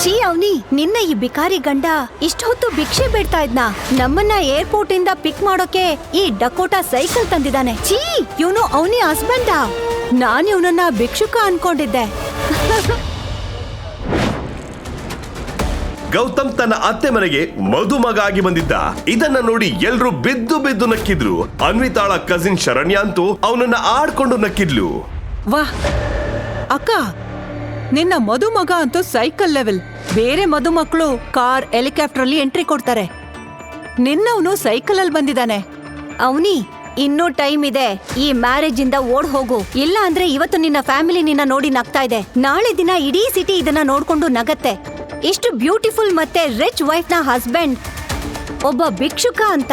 ಛೀ ಅವನಿ, ನಿನ್ನ ಈ ಬಿಕಾರಿ ಗಂಡ ಇಷ್ಟ ಹೊತ್ತು ಭಿಕ್ಷೆ ಬೇಡ್ತಾ ಇದ್ನಾ? ನಮ್ಮನ್ನ ಏರ್ಪೋರ್ಟ್ ಇಂದ ಪಿಕ್ ಮಾಡೋಕೆ ಈ ಡಕೋಟಾ ಸೈಕಲ್ ತಂದಿದ್ದಾನೆ. ಛೀ, ಇವನು ಅವನಿ ಹಸ್ಬೆಂಡಾ? ನಾನ್ ಇವನನ್ನ ಭಿಕ್ಷುಕ ಅನ್ಕೊಂಡಿದ್ದೆ. ಗೌತಮ್ ತನ್ನ ಅತ್ತೆ ಮನೆಗೆ ಮದುಮಗ ಆಗಿ ಬಂದಿದ್ದ. ಇದನ್ನ ನೋಡಿ ಎಲ್ರು ಬಿದ್ದು ಬಿದ್ದು ನಕ್ಕಿದ್ರು. ಅನ್ವಿತಾಳ ಕಸಿನ್ ಶರಣ್ಯ ಅಂತೂ ಅವನನ್ನ ಆಡ್ಕೊಂಡು ನಕ್ಕಿದ್ಲು. ವಾಹ್ ಅಕ್ಕ, ನಿನ್ನ ಮದುಮಗ ಅಂತೂ ಸೈಕಲ್ ಲೆವೆಲ್. ಬೇರೆ ಮದುಮಕ್ಕಳು ಕಾರ್, ಹೆಲಿಕಾಪ್ಟರ್ ಅಲ್ಲಿ ಎಂಟ್ರಿ ಕೊಡ್ತಾರೆ. ನಿನ್ನವನು ಸೈಕಲ್ ಅಲ್ಲಿ ಬಂದಿದ್ದಾನೆ. ಅವನಿ, ಇನ್ನೂ ಟೈಮ್ ಇದೆ. ಈ ಮ್ಯಾರೇಜ್ ಇಂದ ಓಡ್ ಹೋಗು, ಇಲ್ಲ ಅಂದ್ರೆ ಇವತ್ತು ನಿನ್ನ ಫ್ಯಾಮಿಲಿ ನಿನ್ನ ನೋಡಿ ನಗ್ತಾ ಇದೆ. ನಾಳೆ ದಿನ ಇಡೀ ಸಿಟಿ ಇದನ್ನ ನೋಡ್ಕೊಂಡು ನಗತ್ತೆ. ಇಷ್ಟು ಬ್ಯೂಟಿಫುಲ್ ಮತ್ತೆ ರಿಚ್ ವೈಫ್ ನ ಹಸ್ಬೆಂಡ್ ಒಬ್ಬ ಭಿಕ್ಷುಕ ಅಂತ.